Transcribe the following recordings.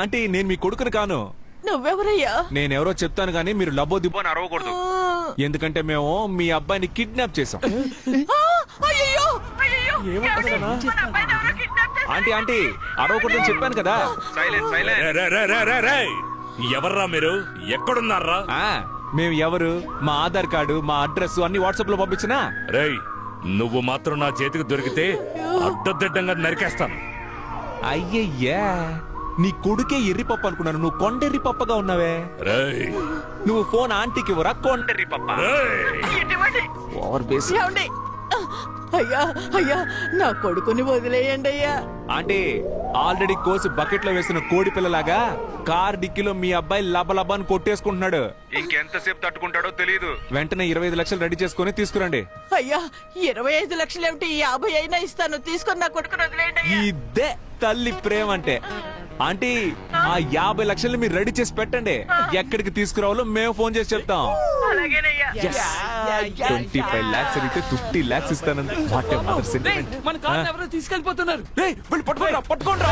Aunty నేను మీ కొడుకుని కాను. నువ్వెవరయ్యా? నేనెవరో చెప్తాను గానీ మీరు లబ్బో దిబ్బో అని అరవకూడదు. ఎందుకంటే మేము మీ అబ్బాయిని కిడ్నాప్ చేసాం. ఆంటీ ఆంటీ అరవకూడదని చెప్పాను కదా. ఎవర్రా మీరు? ఎక్కడున్నారా? మేము ఎవరు, మా ఆధార్ కార్డు, మా అడ్రస్ అన్ని వాట్సాప్ లో పంపించినా. రేయ్, నువ్వు మాత్రం నా చేతికి దొరికితే అడ్డదిడ్డంగా నరికేస్తాను. అయ్యయ్యా, నీ కొడుకే ఎర్రిపప్పు అనుకున్నాను, నువ్వు కొండెర్రి పప్పగా ఉన్నావే. రేయ్, నువ్వు ఫోన్ ఆంటీకి ఇవ్వరా? కొండెర్రి పప్ప. Over base. అయ్యా అయ్యా, నా కొడుకుని వదిలేయండి అయ్యా. ఆంటీ ఆల్రెడీ కోసి బకెట్ లో వేసిన కోడి పిల్లలాగా కార్ డిక్కీలో మీ అబ్బాయి లబలబాన్ని కొట్టేసుకుంటున్నాడు. ఇంకెంతసేపు తట్టుకుంటాడో తెలియదు. వెంటనే 25 లక్షలు రెడీ చేసుకుని తీసుకురండి. అయ్యా 25 లక్షలు ఏమిటి, 50 అయినా ఇస్తాను, తీసుకొని నా కొడుకుని వదిలేయండి. ఇదే తల్లి ప్రేమ అంటే. ఆంటీ ఆ 50 లక్షలు మీరు రెడీ చేసి పెట్టండి. ఎక్కడికి తీసుకురావాలో మేము ఫోన్ చేసి చెప్తాం. 25 లాక్స్ అడిగితే 50 లాక్స్ ఇస్తానండి. మన కార్ ఎవరో తీసుకెళ్లిపోతున్నారు. పట్టుకోండి.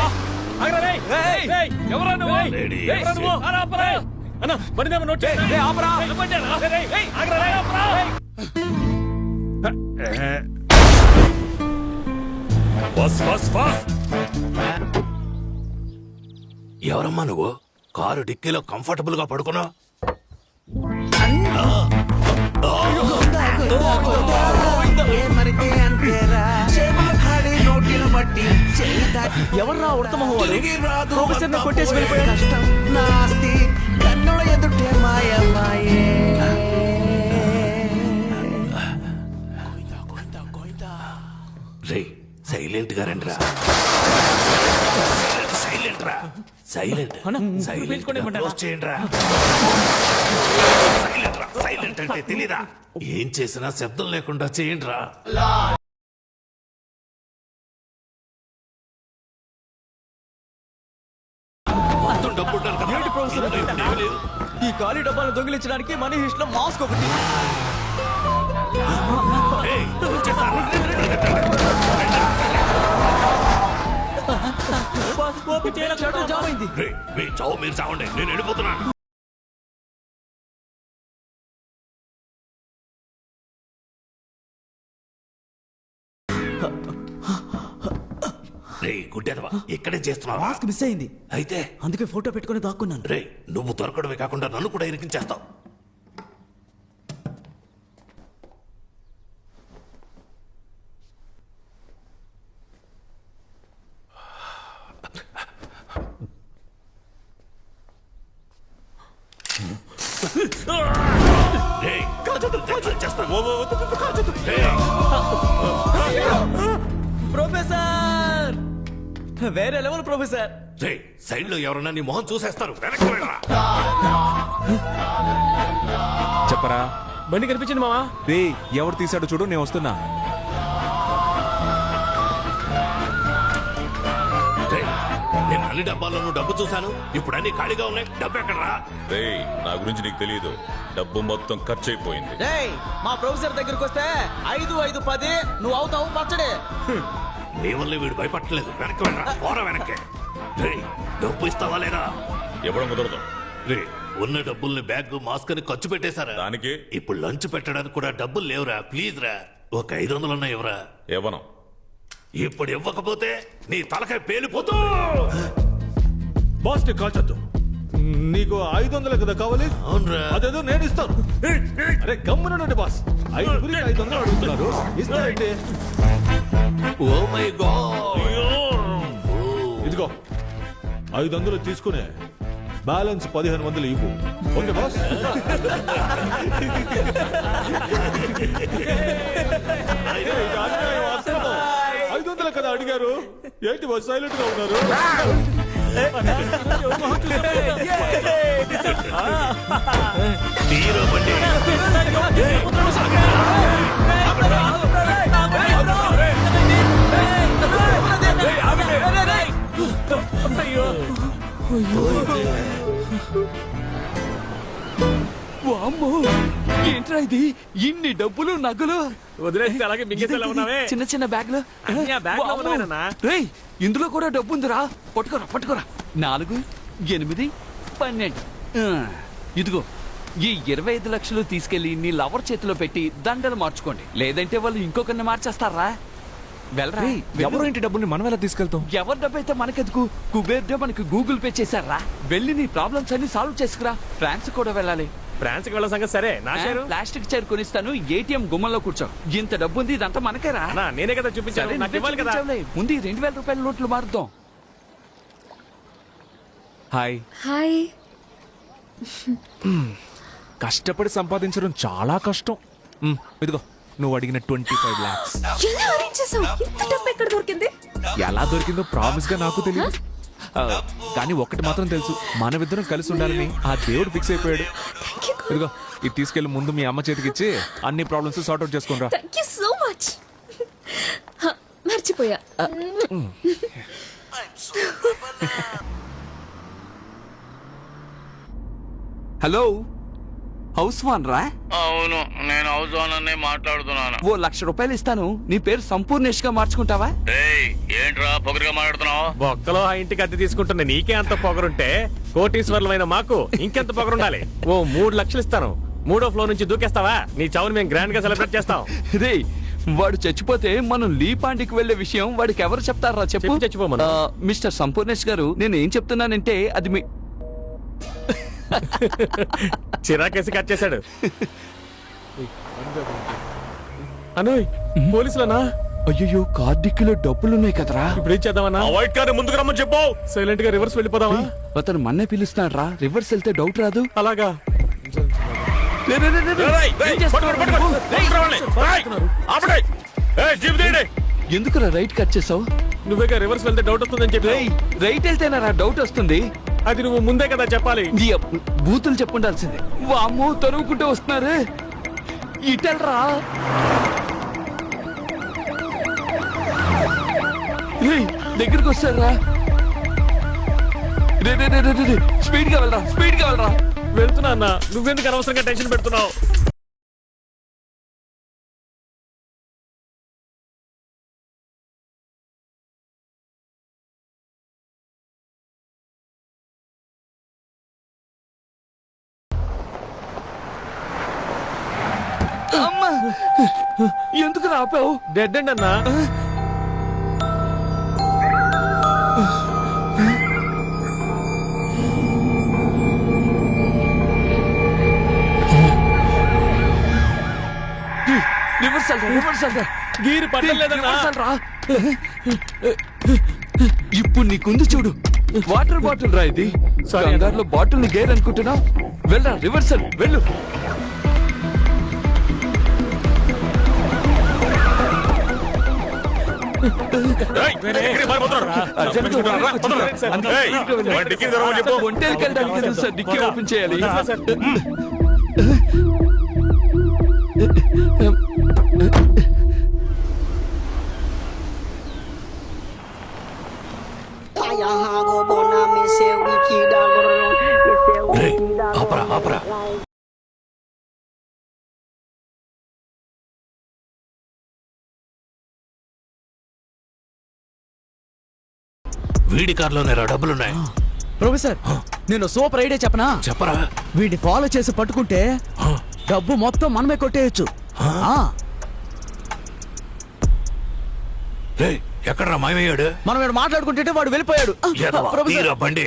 ఎవరమ్మా నువ్వు? కారు డిక్కీలో కంఫర్టబుల్ గా పడుకున్నావు. ఎవర్రా ఉడతమహోడు? ప్రొఫెసర్ కొట్టేసి వెళ్ళిపోయాడు. రే సైలెంట్ గా రండిరా. సైలెంట్ రా, సైలెంట్ సైలెంట్ అంటే తెలీదా? ఏం చేసినా శబ్దం లేకుండా చేయండి రా. మొత్తం డబ్బు ఈ ఖాళీ డబ్బాలు దొంగిలించడానికి మనీ హిస్ట్ లో మాస్క్ ఒకటి. మీరు చావండి, నేను వెళ్ళిపోతున్నాను. రే గుడ్డెదవా, ఇక్కడే చేస్తున్నావు. మాస్క్ మిస్ అయింది అయితే అందుకే ఫోటో పెట్టుకుని దాక్కున్నాను. రే నువ్వు దొరకడమే కాకుండా నన్ను కూడా ఇరికించేస్తావు. ప్రొఫెసర్ వేరే లెవెల్ ప్రొఫెసర్. రే సైడ్ లో ఎవరన్నా నీ మొహం చూసేస్తారు. వెనక్కి వెళ్ళరా. చెప్పరా. బండి కనిపించింది మావా. రే ఎవరు తీసాడో చూడు, నేను వస్తున్నా. నేను అన్ని డబ్బాల్లోనూ డబ్బు చూశాను. ఇప్పుడు అన్ని ఖాళీగా ఉన్నాయి. డబ్బు ఎక్కడరా? రేయ్, నా గురించి నీకు తెలియదు. డబ్బు మొత్తం ఖర్చు అయిపోయింది. మా ప్రొఫెసర్ దగ్గరికి వస్తే 5, 5, 10 నువ్వు అవుతావు పచ్చడే. నీ వల్ల వీడు భయపడలేదు. వెనక్కి వెళ్ళరా. పోరా వెనక్కి. రే డబ్బు ఇస్తావా లేదా? ఇవ్వడం కుదరదు. రే ఉన్న డబ్బుల్ని బ్యాగ్ మాస్క్ అని ఖర్చు పెట్టేశారా? దానికి ఇప్పుడు లంచ్ పెట్టడానికి కూడా డబ్బులు లేవురా. ప్లీజ్ రా, ఒక 500 ఇవ్వరా. ఇవ్వను. ఇప్పుడు ఇవ్వకపోతే నీ తలకాయ పేలిపోతూ. బాస్ ని కాల్చొద్దు. నీకు 500 కదా కావాలి? అవునరా. అదేదో నేను ఇస్తాను. అరే గమ్మునండి బాస్. 500 అడుగుతున్నారు, ఇస్తానంటే. Oh my god. ఇదిగో 500 తీసుకునే బ్యాలెన్స్ 1500 ఇవ్వు. Okay boss. కదా అడిగారు. ఏంటి బాస్ సైలెంట్ గా ఉన్నారు? వామ్మో, ఏంట్రా ఇది? ఇన్ని డబ్బులు నగలు వదిలేసి అలాగే మింగేసేలా ఉన్నావే. చిన్న చిన్న బ్యాగ్లు. బ్యాగ్ లో ఉన్నాయన్నా. రేయ్, ఇందులో కూడా డబ్బు ఉందిరా. పట్టుకోరా పట్టుకోరా. 4, 8, 12. ఇదిగో ఈ 25 లక్షలు తీసుకెళ్లి నీ లవర్ చేతిలో పెట్టి దండలు మార్చుకోండి, లేదంటే వాళ్ళు ఇంకొకరిని మార్చేస్తారా. వెళ్ళరా. ఎవరో ఇంటి డబ్బుని మనం ఎలా తీసుకెళ్తాం? ఎవరి డబ్బు అయితే మనకెందుకు, కుబేర్డే మనకి గూగుల్ పే చేశారా. వెళ్ళి నీ ప్రాబ్లమ్స్ అన్ని సాల్వ్ చేసుకురా. ఫ్రాన్స్ కూడా వెళ్ళాలి. ఫ్రాన్స్ కి వెళ్ళ సంగతి సరే, నా షేరు ప్లాస్టిక్ చైర్ కొనిస్తాను, ఏటీఎం గుమ్మంలో కూర్చో. ఇంత డబ్బు ఉంది, ఇదంతా మనకేరా. అన్నా, నేనే కదా చూపించాను, సరే, నాకు ఇవ్వాలి కదా. చూపించావులే. ముందు ఈ 2000 రూపాయల నోట్లు మారుద్దాం. హాయ్. హాయ్. కష్టపడి సంపాదించడం చాలా కష్టం. ఇదిగో నువ్వు అడిగిన 25 lakhs. ఎలా అరేంజ్ చేసావు? ఇంత డబ్బు ఎక్కడ దొరికింది? ఎలా దొరికిందో ప్రామిస్ గా నాకు తెలియదు. కానీ ఒక్కటి మాత్రం తెలుసు, మనమిద్దరం కలిసి ఉండాలని ఆ దేవుడు ఫిక్స్ అయిపోయాడు. ఇదిగో ఇది తీసుకెళ్లి ముందు మీ అమ్మ చేతికి ఇచ్చి అన్ని ప్రాబ్లమ్స్ సార్ట్ అవుట్ చేసుకుంటా. Thank you so much. మర్చిపోయా. హలో, హౌస్ వాన్ రా? అవును, నేను హౌస్ ఓనర్ మాట్లాడుతున్నాను. ఓ 1,00,000 రూపాయలు ఇస్తాను, నీ పేరు సంపూర్ణేష్ గా మార్చుకుంటావా? ఏంట్రా పొగరుగా మాట్లాడుతున్నావు? బొక్కలో ఆ ఇంటికి అద్దె తీసుకుంటున్న నీకే అంత పొగరుంటే కోటీశ్వర్లమైన మాకు ఇంకెంత పొగరుండాలి. ఓ 3 లక్షలు ఇస్తాను, 3వ ఫ్లోర్ నుంచి దూకేస్తావా? నీ చావుని మేము గ్రాండ్ గా సెలబ్రేట్ చేస్తాం. రే, వాడు చచ్చిపోతే మనం లీపాండికి వెళ్లే విషయం వాడికి ఎవరు చెప్తారా చెప్పు? చెప్పి చచ్చిపోమను. మిస్టర్ సంపూర్ణేష్ గారు, నేను ఏం చెప్తున్నానంటే అది మీ చిరాకేసి కట్ చేశాడు. అనోయ్, పోలీసులనా? అయ్యో, కార్డిక్కిలో డబ్బులున్నాయి కదరా. ఇప్పుడు ఏం చేద్దామన్నా? వైట్ కార్ ముందుకు రమ్మని చెప్పు. సైలెంట్ గా రివర్స్ వెళ్ళిపోదామా? అతను మన్నే పిలుస్తున్నాడు రా, రివర్స్ వెళ్తే డౌట్ రాదు. అలాగా. రే, రే, రే, రే, రే. ఏం చేస్తున్నావు నువ్వు? ఎందుకురా రైట్ కట్ చేసావు? నువ్వేగా రివర్స్ వెళ్తే డౌట్ వస్తుందని చెప్పి. రైట్ వెళ్తేనా డౌట్ వస్తుంది? అది నువ్వు ముందే కదా చెప్పాలి. నీ బూతులు చెప్పుండాల్సిందే. వామ్మో, తరువుకుంటూ వస్తున్నారే. ఇటల్రా. దగ్గరికి వస్తారా? స్పీడ్ గా వెళ్ళరా, స్పీడ్ గా వెళ్ళరా. వెళ్తున్నా అన్న, నువ్వెందుకు అనవసరంగా టెన్షన్ పెడుతున్నావు? అమ్మా, ఎందుకు రాపావు? డెడ్ అండ్ అన్నా. గీరు పట్టలేదన్నా. ఇప్పుడు నీకుంది చూడు, వాటర్ బాటిల్ రా ఇది. కంగారులో బాటిల్ ని గేర్ అనుకుంటున్నావు. వెళ్ళరా, రివర్సల్ వెళ్ళు. ఒంటేలకు వెళ్ళడానికి తెలుసు సార్, డిక్కీ ఓపెన్ చేయాలి. ఆపరా ఆపరా. వీడి కార్లోనే డబ్బులున్నాయి. ప్రొఫెసర్, నేను సూపర్ ఐడియా చెప్పనా? చెప్పరా. వీడిని ఫాలో చేసి పట్టుకుంటే డబ్బు మొత్తం మనమే కొట్టేయచ్చు. ఎక్కడరా మాయమయ్యాడు? మనం ఇక్కడ మాట్లాడుకుంటే వాడు వెళ్ళిపోయాడు. బండి.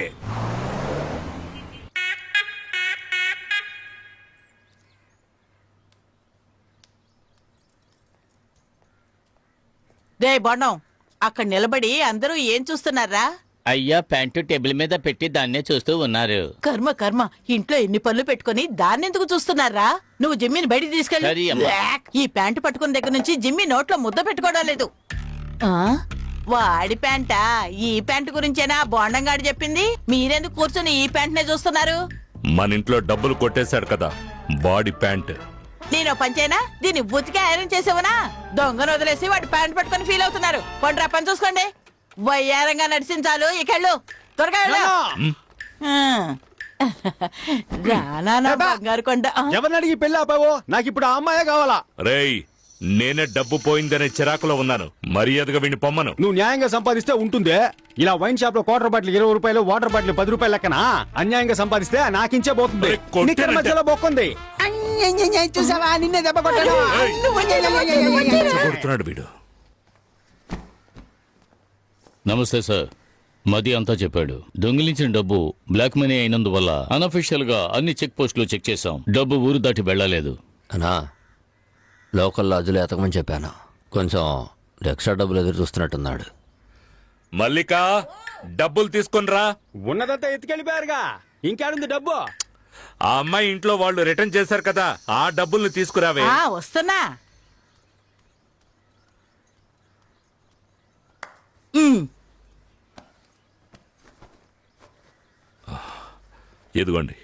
రే బొండం, అక్కడ నిలబడి అందరూ ఏం చూస్తున్నారా? అయ్యా, ప్యాంటు టేబుల్ మీద పెట్టి దాన్నే చూస్తూ ఉన్నారు. కర్మ కర్మ, ఇంట్లో ఎన్ని పనులు పెట్టుకుని దాన్నెందుకు చూస్తున్నారా? నువ్వు జిమ్మిని బయటికి సరే తీసుకెళ్ళి. అమ్మా. ఈ ప్యాంటు పట్టుకున్న దగ్గర నుంచి జిమ్మి నోట్లో ముద్ద పెట్టుకోవడం లేదు. వాడి ప్యాంటా? ఈ ప్యాంటు గురించేనా బోండంగాడు చెప్పింది? మీరెందుకు కూర్చొని ఈ ప్యాంట్నే చూస్తున్నారు? మన ఇంట్లో డబ్బులు కొట్టేశాడు కదా, బాడీ ప్యాంట్. నేను పంచేనా? దీన్ని బుతికి ఐరన్ చేసేవనా? దొంగను వదిలేసి వాడి ప్యాంట్ పట్టుకొని ఫీల్ అవుతున్నారు. పండ్రా పని చూసుకోండి. వయ్యారంగా నడిచించాలు, ఇకెళ్ళు త్వరగా వెళ్ళు. రానా బంగారు కొండ. ఎవరిని అడిగి పెళ్లి ఆపావో? నాకు ఇప్పుడు ఆ అమ్మాయే కావాలా. రేయ్, నేనే డబ్బు పోయిందనే చిరాకులో ఉన్నాను. మర్యాదగా వీడిని పొమ్మను. నువ్వు న్యాయంగా సంపాదిస్తే ఉంటుందే. ఇలా వైన్ షాప్ లో క్వార్టర్ బాటిల్ 20 రూపాయలు, వాటర్ బాటిల్ 10 రూపాయలు లెక్కన అన్యాయంగా సంపాదిస్తే నాకించే పోతుంది. అరే, కొట్టేనంటే. నిక్కర మధ్యలో బొక్కుంది. చూసావా నిన్నే దెబ్బ కొట్టాడు. కొడుతున్నాడు వీడు. నమస్తే సార్. మది అంతా చెప్పాడు. దొంగిలించిన డబ్బు బ్లాక్ మనీ అయినందువల్ల అనఫిషియల్ గా అన్ని చెక్ పోస్టులు చెక్ చేశాం. డబ్బు ఊరు దాటి వెళ్ళలేదు. అనా లోకల్ లాడ్జ్లో ఎతకమని చెప్పాను. కొంచెం ఎక్స్ట్రా డబ్బులు ఎదురు చూస్తున్నట్టున్నాడు. మల్లిక, డబ్బులు తీసుకునిరా. ఉన్నదంతా ఎత్తుకెళ్ళిపోయారుగా, ఇంకేడుంది డబ్బు? ఆ అమ్మాయి ఇంట్లో వాళ్ళు రిటర్న్ చేశారు కదా, ఆ డబ్బుల్ని తీసుకురావే. వస్తున్నా. ఇదిగోండి.